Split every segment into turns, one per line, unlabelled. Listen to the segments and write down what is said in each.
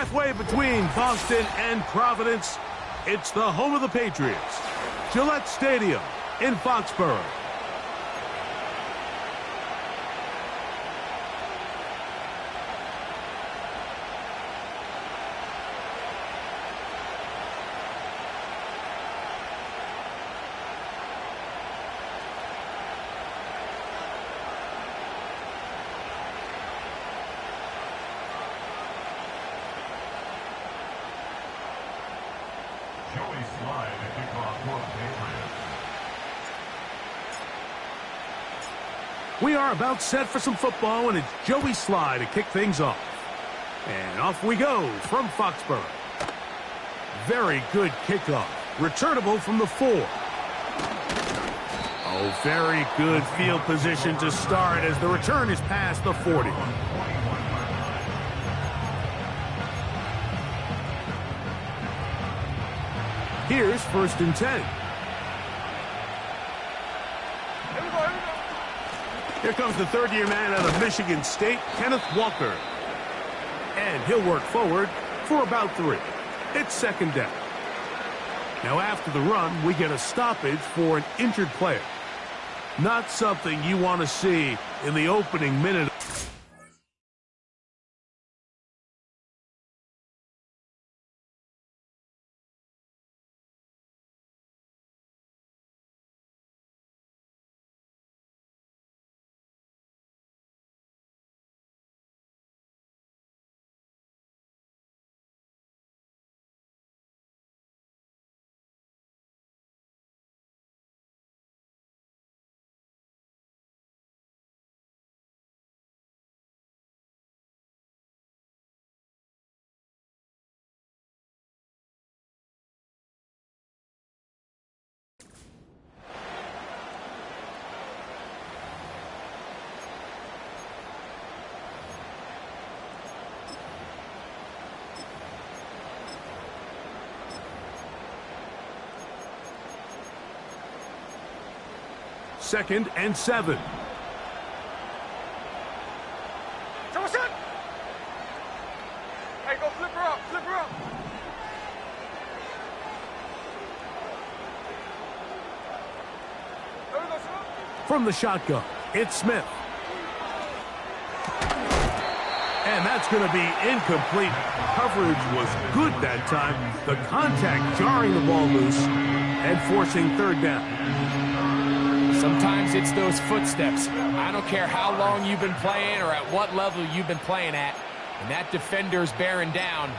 Halfway between Boston and Providence, it's the home of the Patriots, Gillette Stadium in Foxborough.
Joey Slye to kick off for the Patriots.
We are about set for some football, and it's Joey Slye to kick things off. And off we go from Foxborough. Very good kickoff. Returnable from the 4. Oh, very good field position to start as the return is past the 40. Here's 1st and 10. Here comes the third-year man out of Michigan State, Kenneth Walker. And he'll work forward for about 3. It's 2nd down. Now after the run, we get a stoppage for an injured player. Not something you want to see in the opening minute. Second and 7.
Hey, go flip her up, flip her up.
From the shotgun, it's Smith. And that's going to be incomplete. Coverage was good that time. The contact jarring the ball loose and forcing 3rd down.
Sometimes it's those footsteps. I don't care how long you've been playing or at what level you've been playing at. When that defender's bearing down,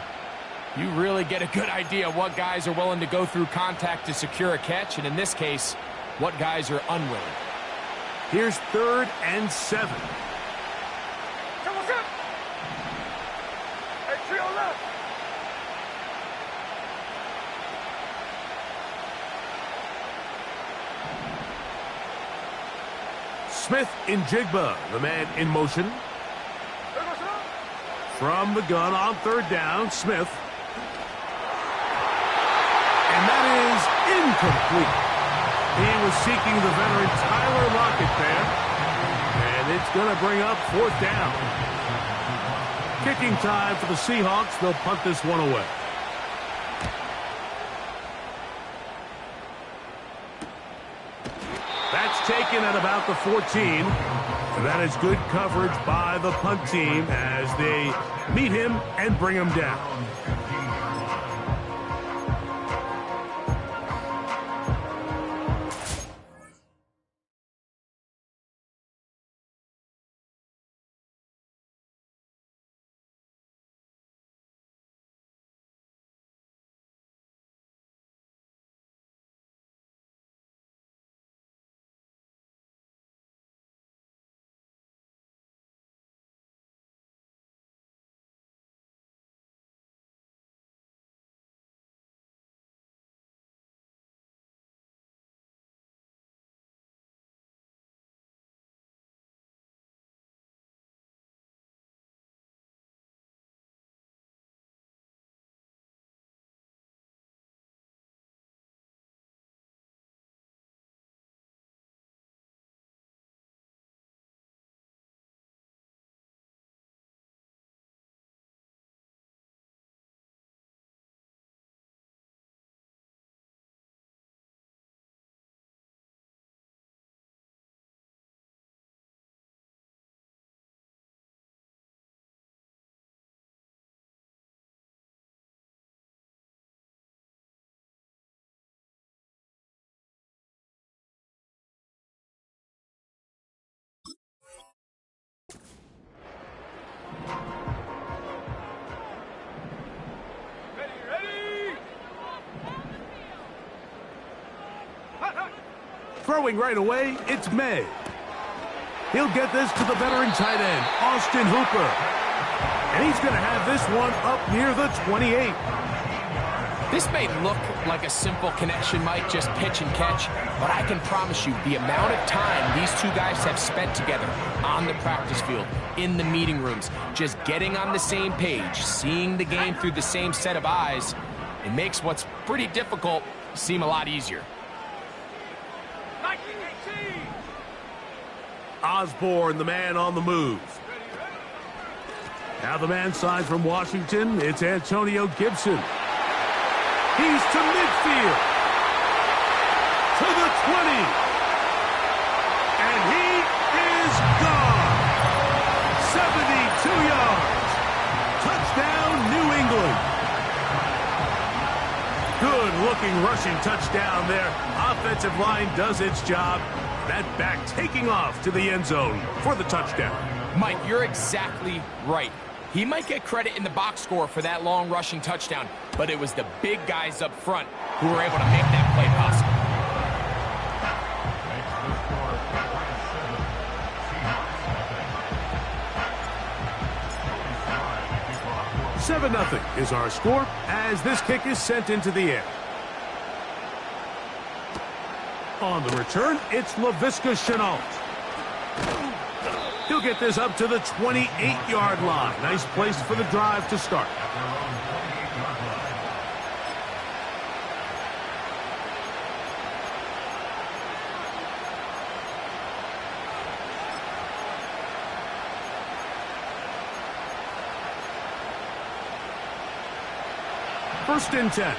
you really get a good idea of what guys are willing to go through contact to secure a catch, and in this case, what guys are unwilling.
Here's 3rd and 7.
Hey, trio left.
Smith in Jigba, the man in motion. From the gun on 3rd down, Smith. And that is incomplete. He was seeking the veteran Tyler Lockett there. And it's going to bring up 4th down. Kicking time for the Seahawks. They'll punt this one away. That's taken at about the 14. And that is good coverage by the punt team as they meet him and bring him down. Throwing right away, it's May. He'll get this to the veteran tight end, Austin Hooper. And he's going to have this one up near the 28.
This may look like a simple connection, Mike, just pitch and catch, but I can promise you the amount of time these two guys have spent together on the practice field, in the meeting rooms, just getting on the same page, seeing the game through the same set of eyes, it makes what's pretty difficult seem a lot easier.
Osborne, the man on the move. Now the man side from Washington, it's Antonio Gibson. He's to midfield. To the 20. And he is gone. 72 yards. Touchdown, New England. Good-looking rushing touchdown there. Offensive line does its job. That back taking off to the end zone for the touchdown.
Mike, you're exactly right. He might get credit in the box score for that long rushing touchdown, but it was the big guys up front who were able to make that play possible.
Makes the score 7-0 is our score as this kick is sent into the air. On the return, it's Laviska Shenault. He'll get this up to the 28-yard line. Nice place for the drive to start. First and 10.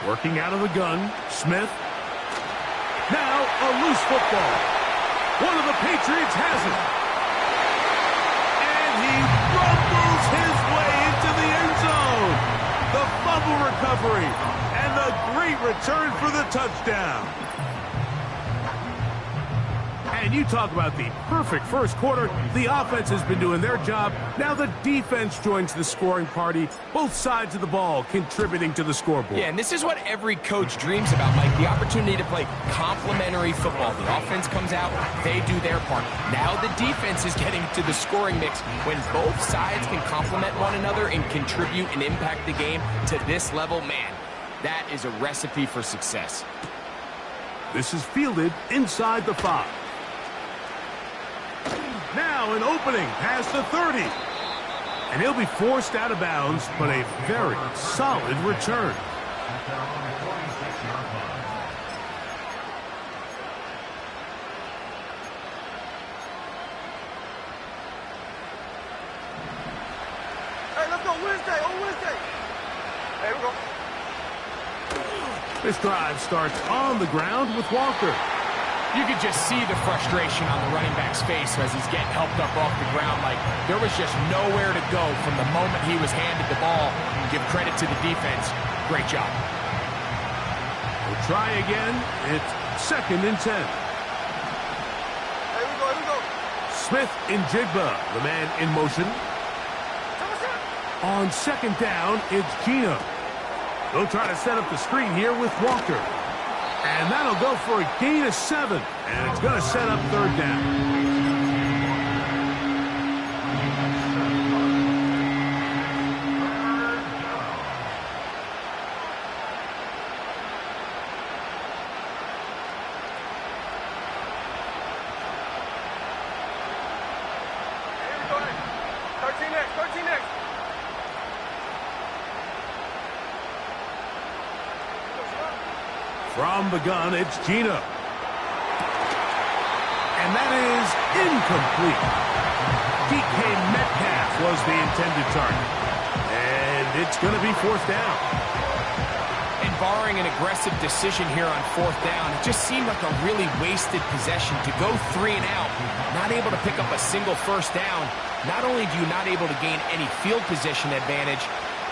Working out of the gun, Smith. Now a loose football. One of the Patriots has it. And he rumbles his way into the end zone. The fumble recovery and the great return for the touchdown. And you talk about the perfect first quarter. The offense has been doing their job. Now the defense joins the scoring party. Both sides of the ball contributing to the scoreboard.
Yeah, and this is what every coach dreams about, Mike. The opportunity to play complementary football. The offense comes out, they do their part. Now the defense is getting to the scoring mix. When both sides can complement one another and contribute and impact the game to this level, man, that is a recipe for success.
This is fielded inside the 5. Now an opening past the 30. And he'll be forced out of bounds, but a very solid return.
Hey, let's go Wednesday, on Wednesday. There we go.
This drive starts on the ground with Walker.
You could just see the frustration on the running back's face as he's getting helped up off the ground. Like, there was just nowhere to go from the moment he was handed the ball. Give credit to the defense. Great job.
We'll try again. It's 2nd and 10.
Here we go.
Smith in Jigba, the man in motion. On 2nd down, it's Gino. They'll try to set up the screen here with Walker. And that'll go for a gain of 7. And it's going to set up 3rd down.
Here we go. 13 next.
From the gun, it's Gino. And that is incomplete. DK Metcalf was the intended target. And it's going to be 4th down.
And barring an aggressive decision here on 4th down, it just seemed like a really wasted possession to go 3 and out, not able to pick up a single 1st down. Not only do you not able to gain any field position advantage,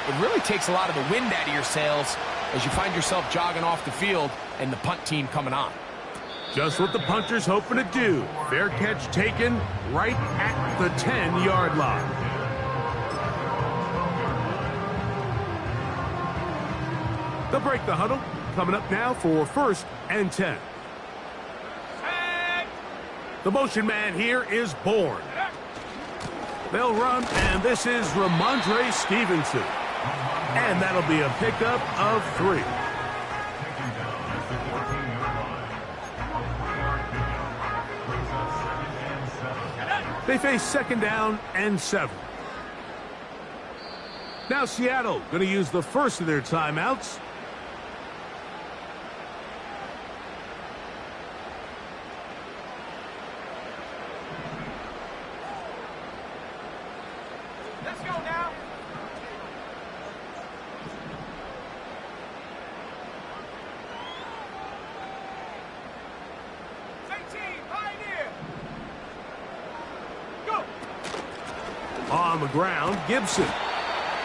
it really takes a lot of the wind out of your sails as you find yourself jogging off the field and the punt team coming on.
Just what the punter's hoping to do. Fair catch taken right at the 10-yard line. They'll break the huddle. Coming up now for 1st and 10. The motion man here is Bourne. They'll run, and this is Ramondre Stevenson. And that'll be a pickup of 3. They face 2nd down and 7. Now Seattle going to use the first of their timeouts.
Let's go now.
On the ground, Gibson.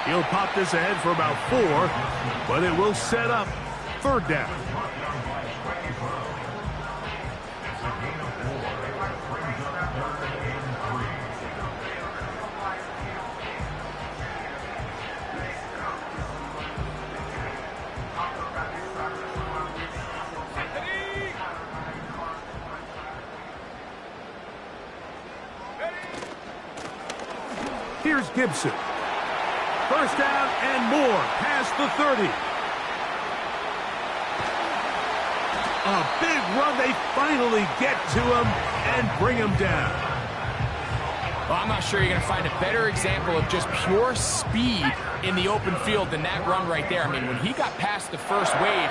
He'll pop this ahead for about 4, but it will set up 3rd down. Here's Gibson. 1st down and more past the 30. A big run. They finally get to him and bring him down.
Well, I'm not sure you're going to find a better example of just pure speed in the open field than that run right there. I mean, when he got past the first wave,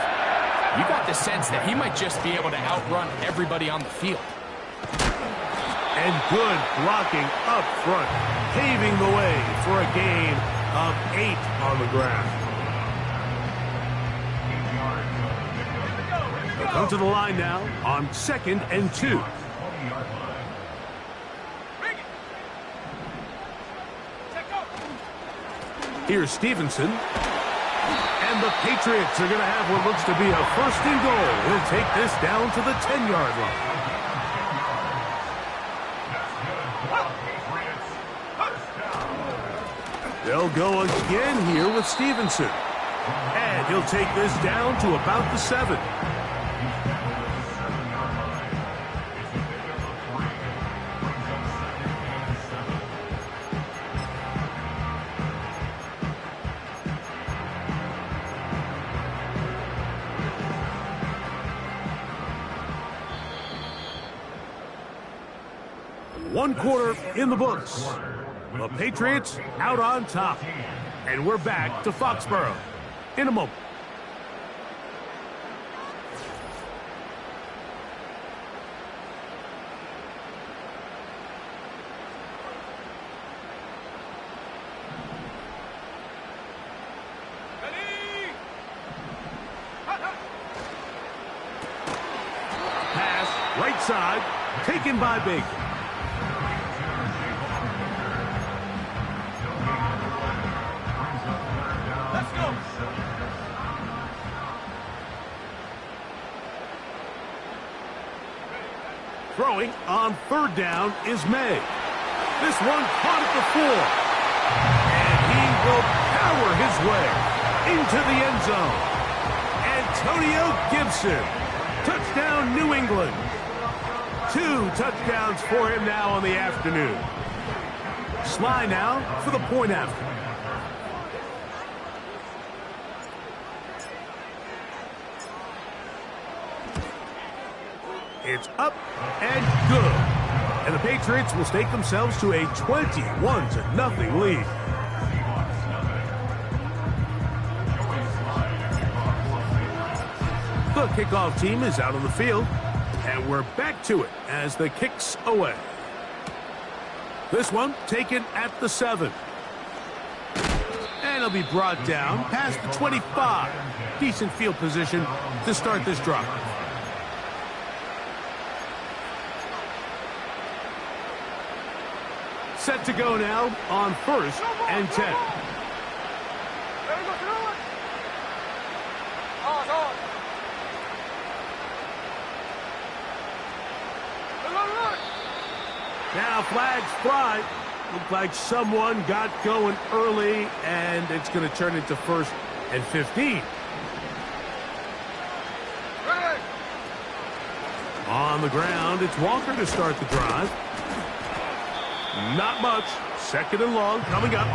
you got the sense that he might just be able to outrun everybody on the field.
And good blocking up front, paving the way for a gain of 8 on the ground. They'll come to the line now on 2nd and 2. Here's Stevenson. And the Patriots are going to have what looks to be a 1st and goal. He'll take this down to the 10-yard line. They'll go again here with Stevenson. And he'll take this down to about the 7. One quarter in the books. The Patriots out on top. And we're back to Foxborough in a moment. Pass right side, taken by Baker. Throwing on 3rd down is May. This one caught at the 4. And he will power his way into the end zone. Antonio Gibson. Touchdown, New England. 2 touchdowns for him now on the afternoon. Sly now for the point after. It's up and good. And the Patriots will stake themselves to a 21-0 lead. The kickoff team is out on the field. And we're back to it as the kick's away. This one taken at the 7. And it'll be brought down past the 25. Decent field position to start this drive. Set to go now on 1st and 10. Now flags fly. Looked like someone got going early, and it's going to turn into 1st and 15.
Ready.
On the ground, it's Walker to start the drive. Not much. 2nd and long coming up.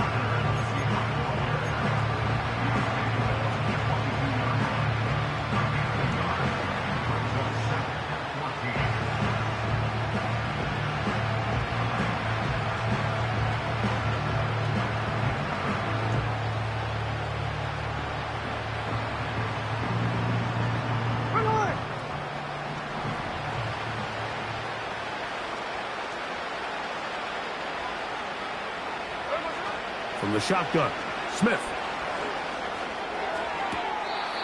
From the shotgun, Smith.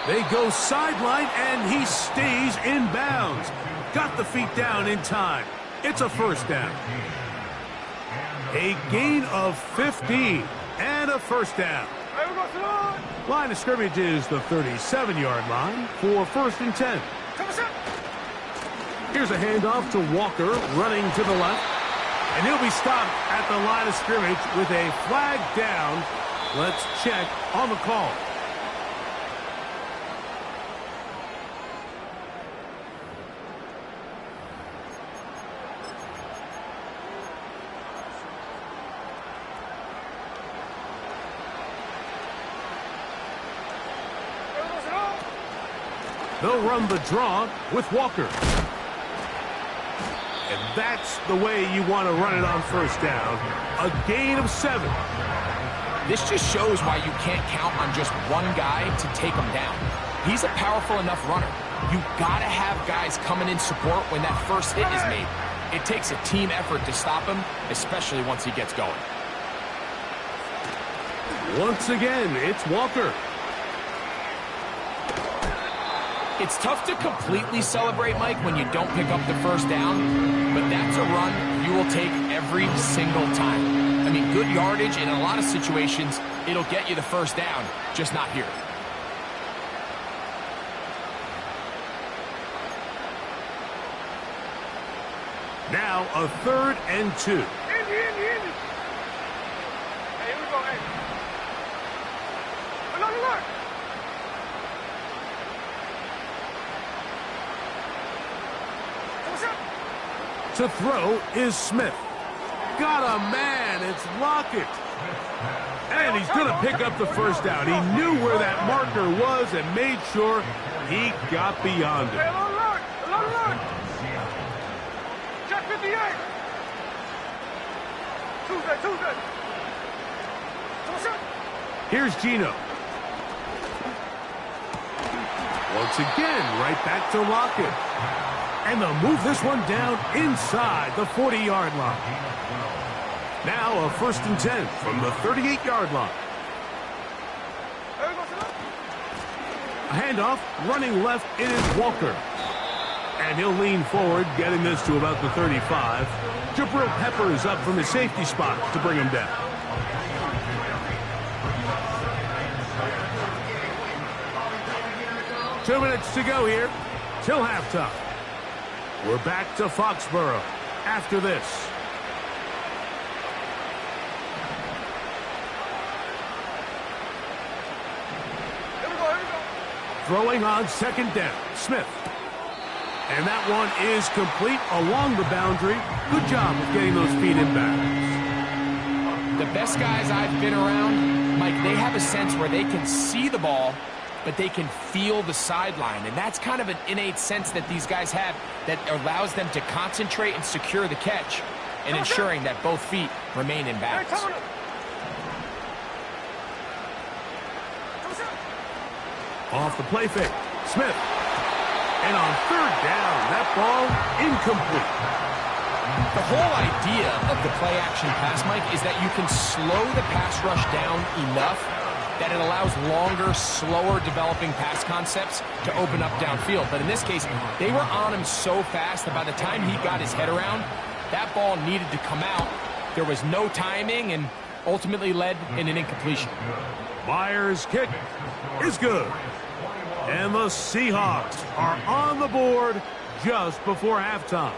They go sideline, and he stays in bounds. Got the feet down in time. It's a 1st down. A gain of 15 and a 1st down. Line of scrimmage is the 37-yard line for 1st and 10. Here's a handoff to Walker, running to the left. And he'll be stopped at the line of scrimmage with a flag down. Let's check on the call. They'll run the draw with Walker. And that's the way you want to run it on 1st down. A gain of 7.
This just shows why you can't count on just one guy to take him down. He's a powerful enough runner. You got to have guys coming in support when that first hit is made. It takes a team effort to stop him, especially once he gets going.
Once again, it's Walker.
It's tough to completely celebrate, Mike, when you don't pick up the 1st down, but that's a run you will take every single time. I mean, good yardage, and in a lot of situations, it'll get you the 1st down, just not here.
Now a 3rd and 2.
Indy. Hey, here we go, hey. Look.
To throw is Smith. Got a man. It's Lockett. And he's going to pick up the 1st down. He knew where that marker was and made sure he got beyond it.
Hey, alert. Check 58. Tuesday.
Here's Gino. Once again, right back to Lockett. And they'll move this one down inside the 40-yard line. Now a 1st and 10 from the 38-yard line. A handoff, running left, it is Walker. And he'll lean forward, getting this to about the 35. Jabril Peppers up from his safety spot to bring him down. Two minutes to go here till halftime. We're back to Foxborough after this.
Here we go.
Throwing on 2nd down, Smith. And that one is complete along the boundary. Good job of getting those feet in bounds.
The best guys I've been around, Mike, they have a sense where they can see the ball, but they can feel the sideline. And that's kind of an innate sense that these guys have that allows them to concentrate and secure the catch and ensuring that both feet remain in bounds.
Off the play fake, Smith. And on 3rd down, that ball incomplete.
The whole idea of the play-action pass, Mike, is that you can slow the pass rush down enough that it allows longer, slower developing pass concepts to open up downfield. But in this case, they were on him so fast that by the time he got his head around, that ball needed to come out. There was no timing and ultimately led in an incompletion.
Myers' kick is good. And the Seahawks are on the board just before halftime.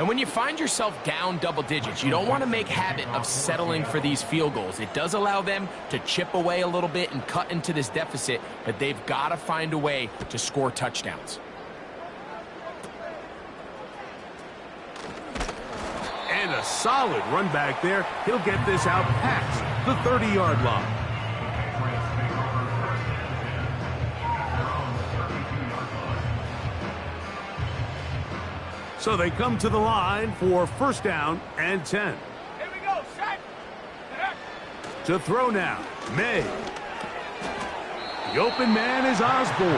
And when you find yourself down double digits, you don't want to make habit of settling for these field goals. It does allow them to chip away a little bit and cut into this deficit, but they've got to find a way to score touchdowns.
And a solid run back there. He'll get this out past the 30-yard line. So they come to the line for first down and 10.
Here we go, set.
To throw now, May. The open man is Osborne.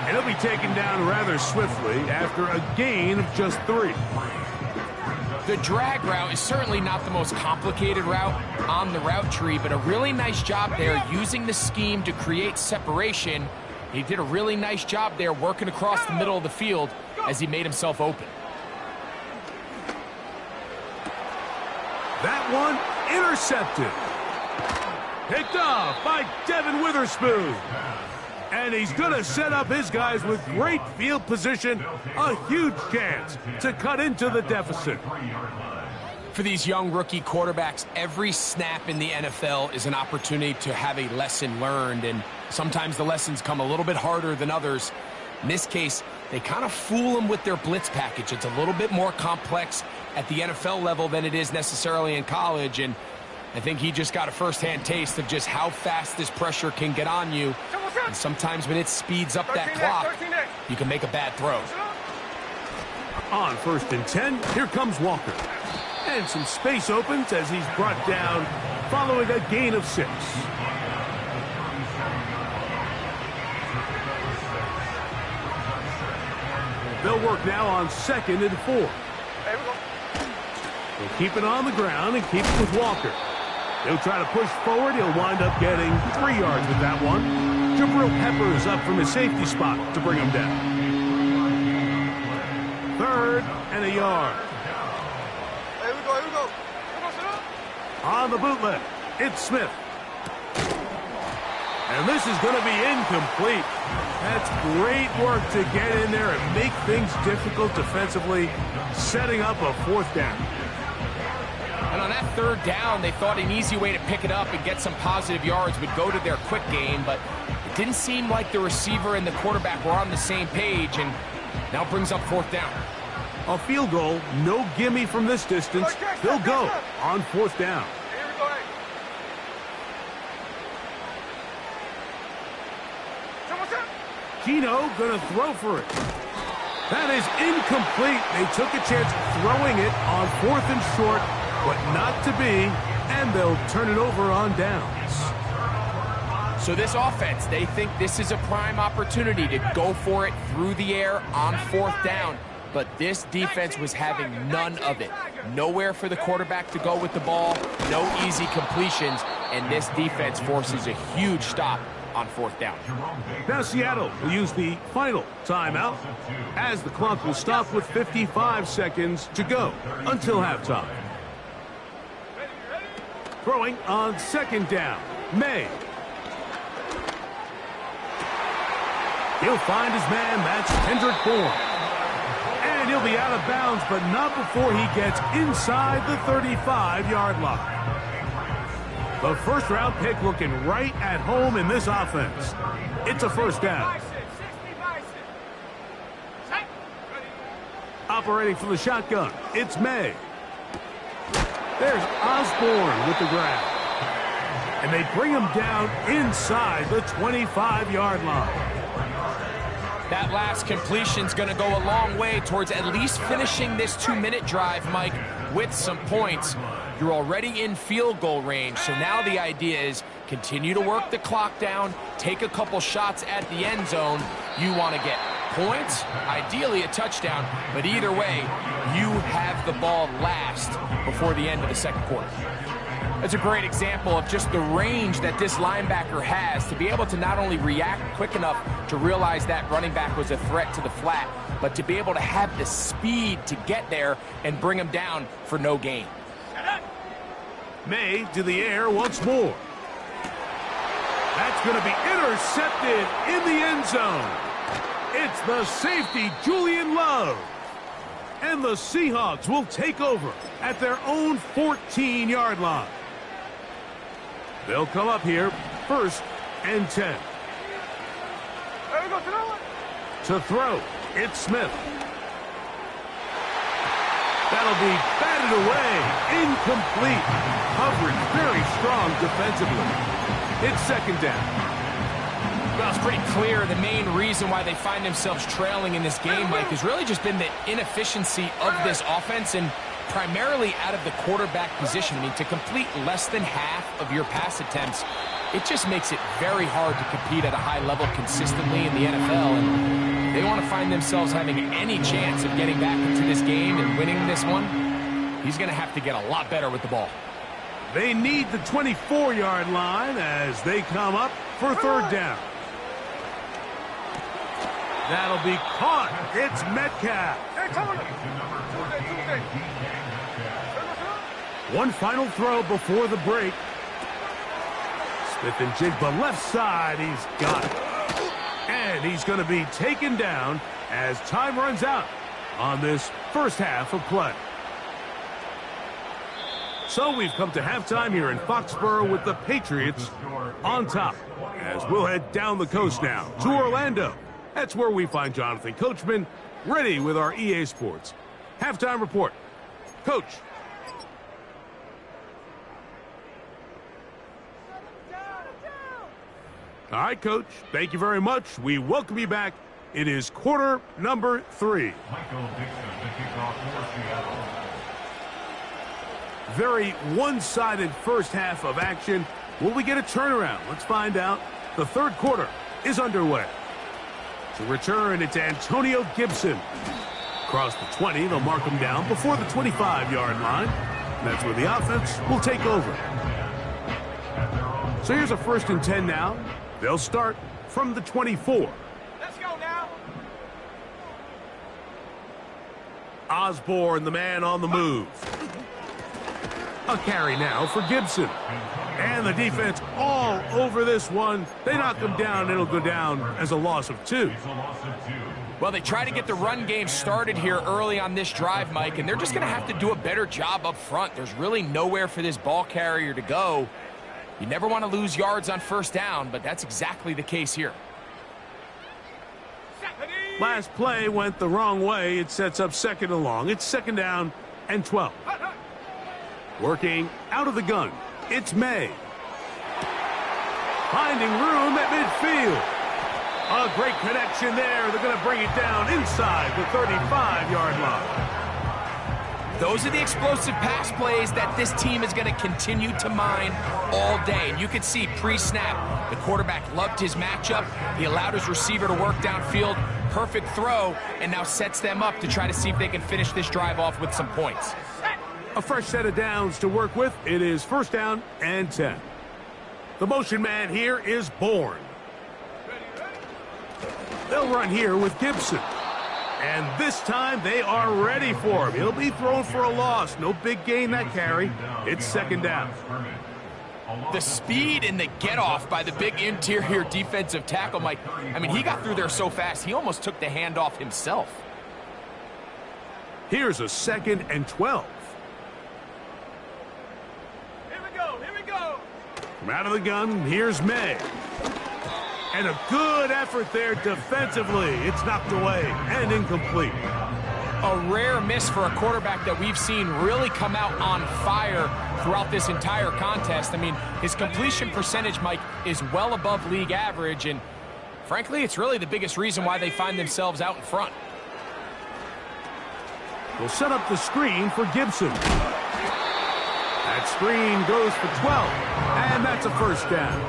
And he'll be taken down rather swiftly after a gain of just 3.
The drag route is certainly not the most complicated route on the route tree, but a really nice job there using the scheme to create separation. He did a really nice job there working across the middle of the field as he made himself open.
That one intercepted. Picked off by Devin Witherspoon. And he's going to set up his guys with great field position. A huge chance to cut into the deficit.
For these young rookie quarterbacks, every snap in the NFL is an opportunity to have a lesson learned, and sometimes the lessons come a little bit harder than others. In this case, they kind of fool them with their blitz package. It's a little bit more complex at the NFL level than it is necessarily in college, and I think he just got a first-hand taste of just how fast this pressure can get on you. And sometimes when it speeds up that clock, you can make a bad throw.
On first and 10, here comes Walker. And some space opens as he's brought down following a gain of 6. They'll work now on 2nd and 4. They'll keep it on the ground and keep it with Walker. He'll try to push forward. He'll wind up getting 3 yards with that one. Jabril Peppers up from his safety spot to bring him down. 3rd and a yard.
Here we go, here we go.
On the bootleg, it's Smith. And this is going to be incomplete. That's great work to get in there and make things difficult defensively, setting up a 4th down.
And on that 3rd down, they thought an easy way to pick it up and get some positive yards would go to their quick game, but it didn't seem like the receiver and the quarterback were on the same page, and now brings up 4th down.
A field goal, no gimme from this distance. They'll go on 4th down.
Here we go, hey.
Keno gonna throw for it. That is incomplete. They took a chance throwing it on 4th and short, but not to be, and they'll turn it over on downs.
So this offense, they think this is a prime opportunity to go for it through the air on 4th down, but this defense was having none of it. Nowhere for the quarterback to go with the ball, no easy completions, and this defense forces a huge stop on 4th down.
Now Seattle will use the final timeout as the clock will stop with 55 seconds to go until halftime. Throwing on 2nd down, May. He'll find his man, that's Kendrick Bourne. And he'll be out of bounds, but not before he gets inside the 35-yard line. The 1st-round pick looking right at home in this offense. It's a 1st down. Operating from the shotgun, it's May. There's Osborne with the grab. And they bring him down inside the 25-yard line.
That last completion's going to go a long way towards at least finishing this 2-minute drive, Mike, with some points. You're already in field goal range, so now the idea is continue to work the clock down, take a couple shots at the end zone. You want to get points, ideally a touchdown, but either way, you have the ball last before the end of the 2nd quarter. That's a great example of just the range that this linebacker has to be able to not only react quick enough to realize that running back was a threat to the flat, but to be able to have the speed to get there and bring him down for no gain.
May to the air once more. That's going to be intercepted in the end zone. It's the safety, Julian Love. And the Seahawks will take over at their own 14-yard line. They'll come up here, 1st and 10. To throw, it's Smith. That'll be batted away. Incomplete. Coverage very strong defensively. It's 2nd down.
Well, it's pretty clear the main reason why they find themselves trailing in this game, Mike, has really just been the inefficiency of this offense and primarily out of the quarterback position. I mean, to complete less than half of your pass attempts, it just makes it very hard to compete at a high level consistently in the NFL. And they want to find themselves having any chance of getting back into this game and winning this one. He's going to have to get a lot better with the ball.
They need the 24-yard line as they come up for 3rd down. That'll be caught. It's Metcalf. One final throw before the break. Smith and Jigba left side. He's got it. And he's going to be taken down as time runs out on this first half of play. So we've come to halftime here in Foxborough with the Patriots on top. As we'll head down the coast now to Orlando. That's where we find Jonathan Coachman ready with our EA Sports halftime report. Coach. All right, Coach. Thank you very much. We welcome you back. It is quarter number 3.
Michael Dixon to kick off for Seattle.
Very one-sided first half of action. Will we get a turnaround? Let's find out. The 3rd quarter is underway. To return, it's Antonio Gibson. Across the 20, they'll mark him down before the 25-yard line. That's where the offense will take over. So here's a 1st and 10 now. They'll start from the 24.
Let's go now.
Osborne, the man on the move. A carry now for Gibson. And the defense all over this one. They knock him down. It'll go down as a loss of 2.
Well, they try to get the run game started here early on this drive, Mike, and they're just going to have to do a better job up front. There's really nowhere for this ball carrier to go. You never want to lose yards on 1st down, but that's exactly the case here.
Last play went the wrong way. It sets up 2nd and long. It's 2nd down and 12. Working out of the gun. It's May. Finding room at midfield. A great connection there. They're going to bring it down inside the 35-yard line.
Those are the explosive pass plays that this team is going to continue to mine all day. And you can see pre-snap, the quarterback loved his matchup. He allowed his receiver to work downfield. Perfect throw, and now sets them up to try to see if they can finish this drive off with some points.
A fresh set of downs to work with. It is 1st down and 10. The motion man here is Bourne. They'll run here with Gibson. And this time they are ready for him. He'll be thrown for a loss. No big gain that carry. It's 2nd down.
The speed and the get-off by the big interior defensive tackle, Mike. I mean, he got through there so fast, he almost took the handoff himself.
Here's a 2nd and 12.
Here we go.
From out of the gun, here's May. And a good effort there defensively. It's knocked away and incomplete.
A rare miss for a quarterback that we've seen really come out on fire throughout this entire contest. I mean, his completion percentage, Mike, is well above league average, and frankly, it's really the biggest reason why they find themselves out in front.
We'll set up the screen for Gibson. That screen goes for 12, and that's a 1st down.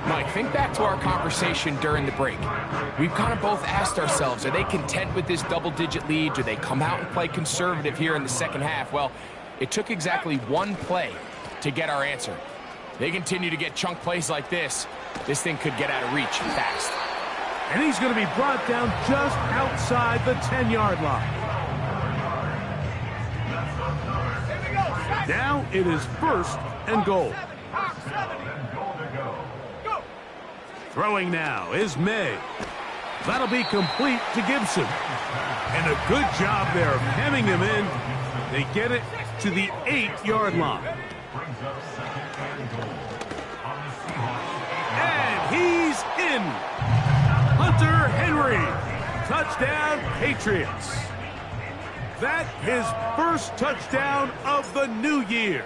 Mike, think back to our conversation during the break. We've kind of both asked ourselves, are they content with this double-digit lead? Do they come out and play conservative here in the 2nd half? Well, it took exactly one play to get our answer. They continue to get chunk plays like this. This thing could get out of reach fast.
And he's going to be brought down just outside the 10-yard line. Now it is 1st and goal. Throwing now is May. That'll be complete to Gibson. And a good job there of hemming him in. They get it to the 8-yard line.
Brings up second and goal. On the Seahawks.
And he's in. Hunter Henry. Touchdown, Patriots. That his first touchdown of the new year.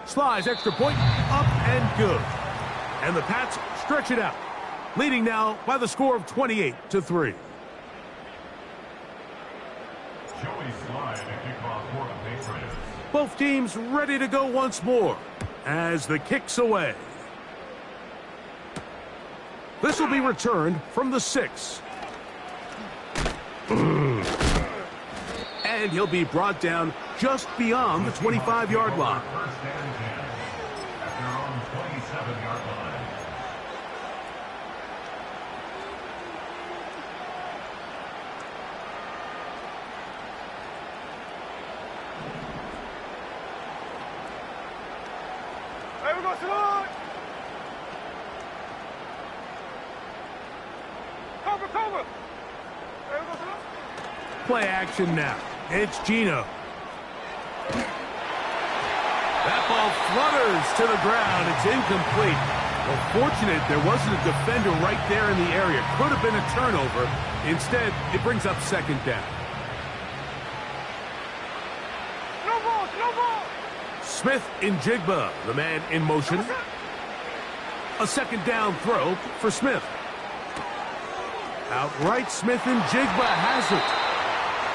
Slides extra point, up and good. And the Pats stretch it out, leading now by the score of 28-3.
Joey Slye to kick off for the Patriots.
Both teams ready to go once more as the kick's away. This will be returned from the 6. And he'll be brought down just beyond the 25-yard line.
First and 10 at their own 27-yard line.
Hey, we go slide. Cover, cover. Hey, we go slide.
Play action now. It's Geno. That ball flutters to the ground. It's incomplete. Well, fortunate there wasn't a defender right there in the area. Could have been a turnover. Instead, it brings up second down.
No ball, no ball.
Smith in Jigba, the man in motion. A second down throw for Smith. Outright, Smith and Jigba has it.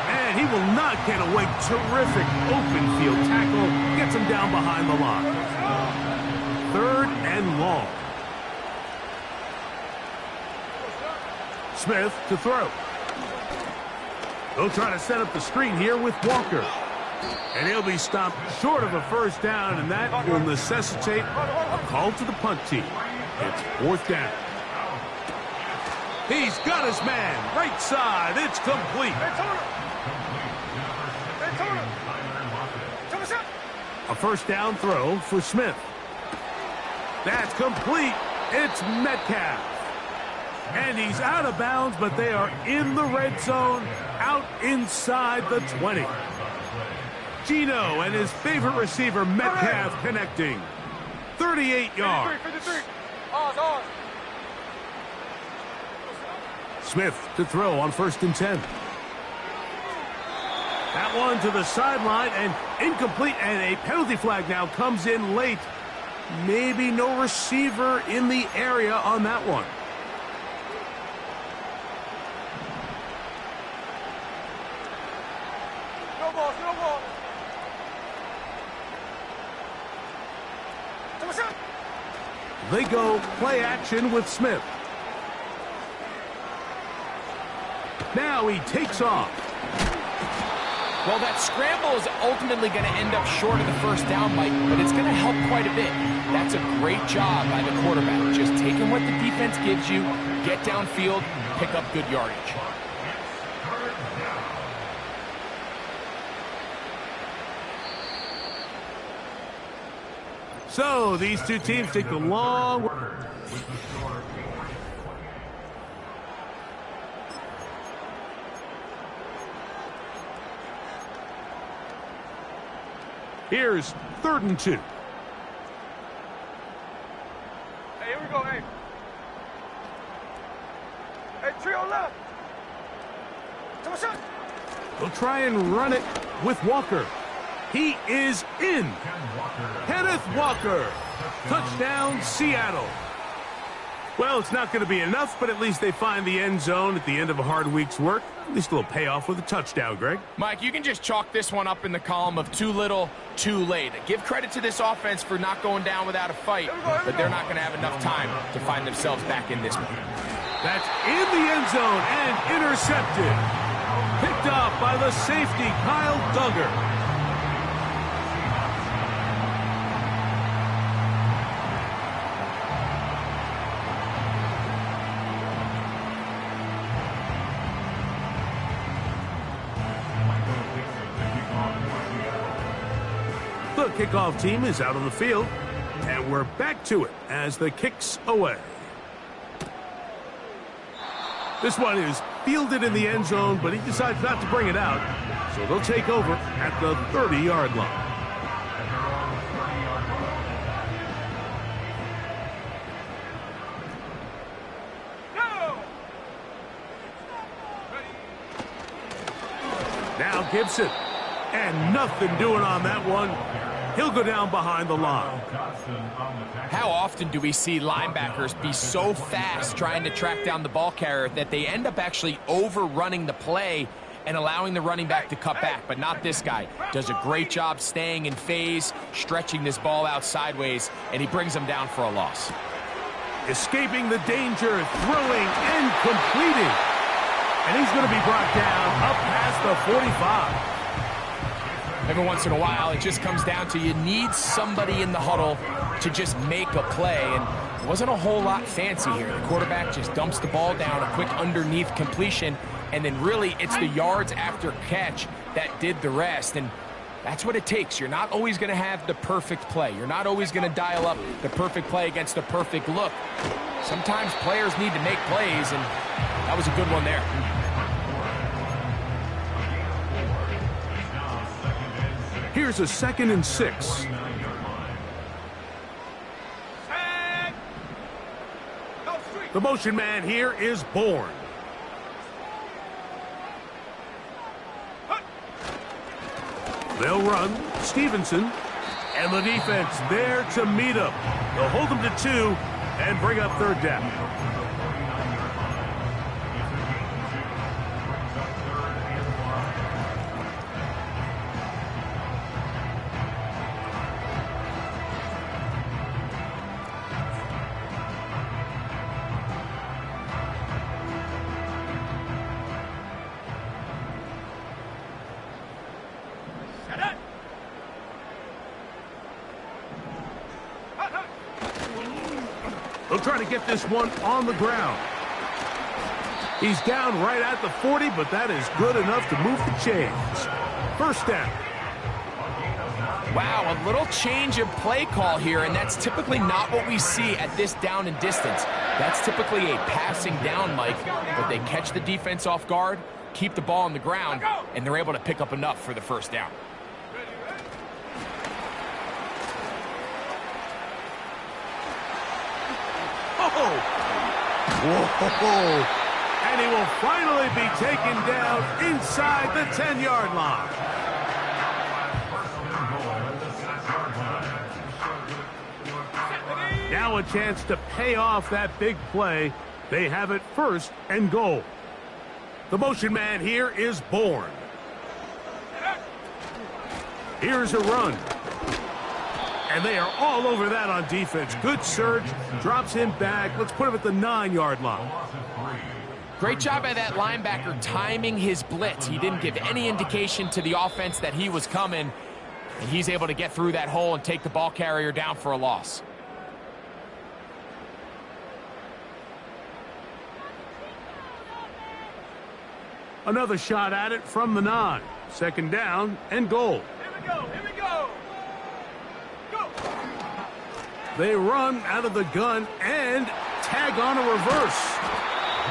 And he will not get away. Terrific open field tackle. Gets him down behind the line. 3rd and long. Smith to throw. They'll try to set up the screen here with Walker. And he'll be stopped short of a first down, and that will necessitate a call to the punt team. It's 4th down. He's got his man. Right side. It's complete. A first down throw for Smith. That's complete. It's Metcalf. And he's out of bounds, but they are in the red zone, out inside the 20. Geno and his favorite receiver, Metcalf, connecting. 38 yards.
53. Ours.
Smith to throw on 1st and 10. That one to the sideline and incomplete, and a penalty flag now comes in late. Maybe no receiver in the area on that one.
No ball, no ball.
They go play action with Smith. Now he takes off.
Well, that scramble is ultimately going to end up short of the first down, Mike, but it's going to help quite a bit. That's a great job by the quarterback. Just taking what the defense gives you, get downfield, pick up good yardage.
So these two teams take the long... Here's 3rd and 2.
Hey, here we go, hey. Hey, trio left.
They'll try and run it with Walker. He is in. Kenneth Walker. Touchdown, Seattle. Well, it's not going to be enough, but at least they find the end zone at the end of a hard week's work. At least a little payoff with a touchdown, Greg.
Mike, you can just chalk this one up in the column of too little, too late. Give credit to this offense for not going down without a fight, but they're not going to have enough time to find themselves back in this one.
That's in the end zone and intercepted. Picked off by the safety, Kyle Duggar. The kickoff team is out on the field, and we're back to it as the kick's away. This one is fielded in the end zone, but he decides not to bring it out. So they'll take over at the 30-yard line. Now Gibson. And nothing doing on that one. He'll go down behind the line.
How often do we see linebackers be so fast trying to track down the ball carrier that they end up actually overrunning the play and allowing the running back to cut back? But not this guy. Does a great job staying in phase, stretching this ball out sideways, and he brings him down for a loss.
Escaping the danger, throwing and completing. And he's going to be brought down up past the 45.
Every once in a while, it just comes down to you need somebody in the huddle to just make a play, and it wasn't a whole lot fancy here. The quarterback just dumps the ball down, a quick underneath completion, and then really it's the yards after catch that did the rest, and that's what it takes. You're not always going to have the perfect play. You're not always going to dial up the perfect play against the perfect look. Sometimes players need to make plays, and that was a good one there.
Here's a 2nd and 6. The motion man here is Bourne. They'll run. Stevenson. And the defense there to meet him. They'll hold him to 2 and bring up 3rd down. They'll try to get this one on the ground. He's down right at the 40, but that is good enough to move the chains. 1st down.
Wow, a little change of play call here, and that's typically not what we see at this down and distance. That's typically a passing down, Mike, but they catch the defense off guard, keep the ball on the ground, and they're able to pick up enough for the 1st down.
Whoa. And he will finally be taken down inside the 10-yard line. Now a chance to pay off that big play. They have it 1st and goal. The motion man here is Bourne. Here's a run. And they are all over that on defense. Good surge. Drops him back. Let's put him at the 9-yard line.
Great job by that linebacker timing his blitz. He didn't give any indication to the offense that he was coming. And he's able to get through that hole and take the ball carrier down for a loss.
Another shot at it from the 9. 2nd down and goal.
Here we go.
They run out of the gun and tag on a reverse.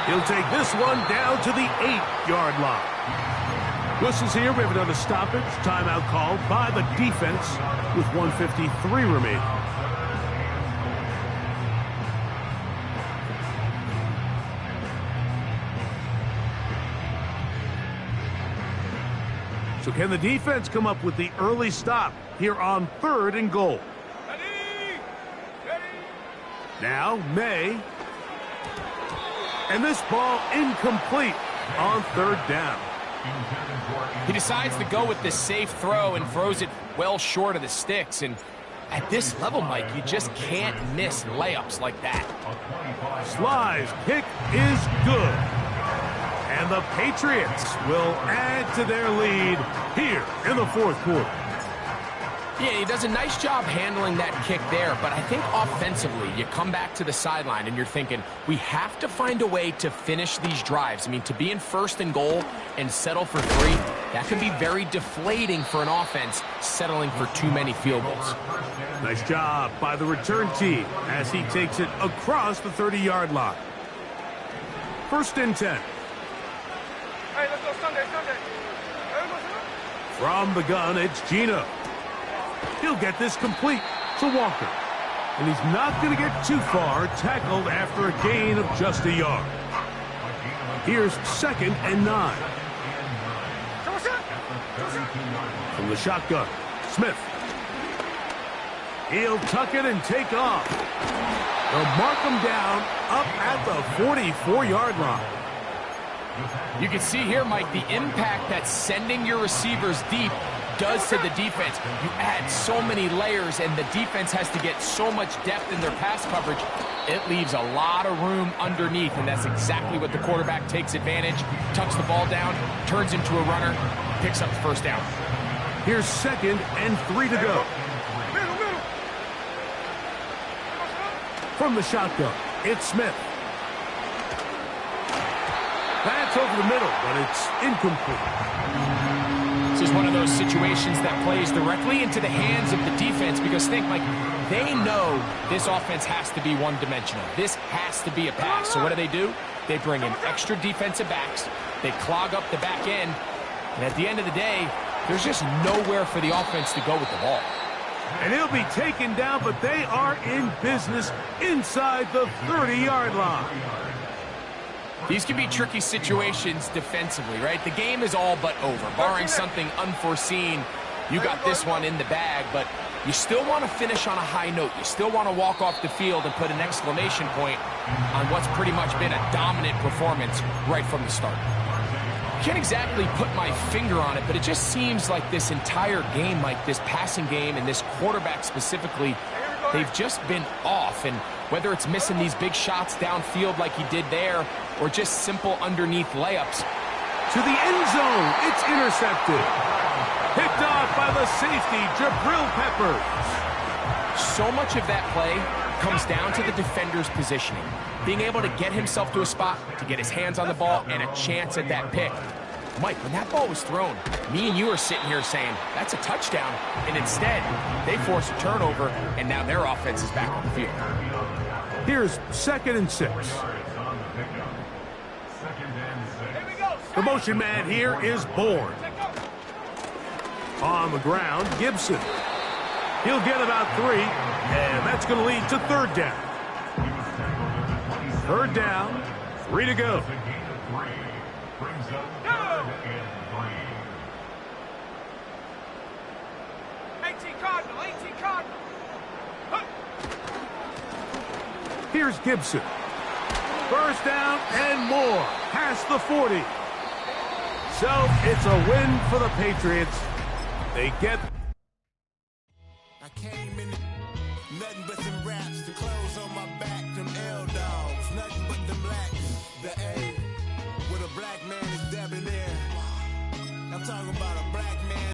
He'll take this one down to the 8-yard line. Whistles here. We have another stoppage. Timeout called by the defense with 1:53 remaining. So can the defense come up with the early stop here on 3rd and goal? Now, May. And this ball incomplete on 3rd down.
He decides to go with the safe throw and throws it well short of the sticks. And at this level, Mike, you just can't miss layups like that.
Sly's kick is good. And the Patriots will add to their lead here in the 4th quarter.
Yeah, he does a nice job handling that kick there, but I think offensively, you come back to the sideline and you're thinking, we have to find a way to finish these drives. I mean, to be in 1st and goal and settle for 3, that can be very deflating for an offense settling for too many field goals.
Nice job by the return team as he takes it across the 30-yard line. First and 10.
Hey, let's go Sunday. Hey, let's go.
From the gun, it's Gino. He'll get this complete to Walker. And he's not going to get too far, tackled after a gain of just a yard. Here's second and 9. From the shotgun, Smith. He'll tuck it and take off. They'll mark him down up at the 44-yard line.
You can see here, Mike, the impact that sending your receivers deep does to the defense. You add so many layers, and the defense has to get so much depth in their pass coverage. It leaves a lot of room underneath, and that's exactly what the quarterback takes advantage. Tucks the ball down, turns into a runner, picks up the first down.
Here's second and 3 to go.
Middle.
From the shotgun, it's Smith. That's over the middle, but it's incomplete.
This is one of those situations that plays directly into the hands of the defense because think, Mike, they know this offense has to be one-dimensional. This has to be a pass. So what do? They bring in extra defensive backs. They clog up the back end. And at the end of the day, there's just nowhere for the offense to go with the ball.
And he'll be taken down, but they are in business inside the 30-yard line.
These can be tricky situations defensively, right? The game is all but over. Barring something unforeseen, you got this one in the bag, but you still want to finish on a high note. You still want to walk off the field and put an exclamation point on what's pretty much been a dominant performance right from the start. Can't exactly put my finger on it, but it just seems like this entire game, like this passing game and this quarterback specifically, they've just been off. And whether it's missing these big shots downfield like he did there or just simple underneath layups.
To the end zone, it's intercepted. Picked off by the safety, Jabril Peppers.
So much of that play comes down to the defender's positioning. Being able to get himself to a spot, to get his hands on the ball, and a chance at that pick. Mike, when that ball was thrown, me and you are sitting here saying, that's a touchdown. And instead, they force a turnover, and now their offense is back on the field.
Here's second and 6. The motion man here is Bourne. On the ground, Gibson. He'll get about 3, and that's going to lead to third down. Third down, 3 to go. Here's Gibson. First down and more. Past the 40. So it's a win for the Patriots. They get...
I came in nothing but some raps, the clothes on my back, them L-dogs, nothing but them blacks. The A, with a black man is debonair. I'm talking about a black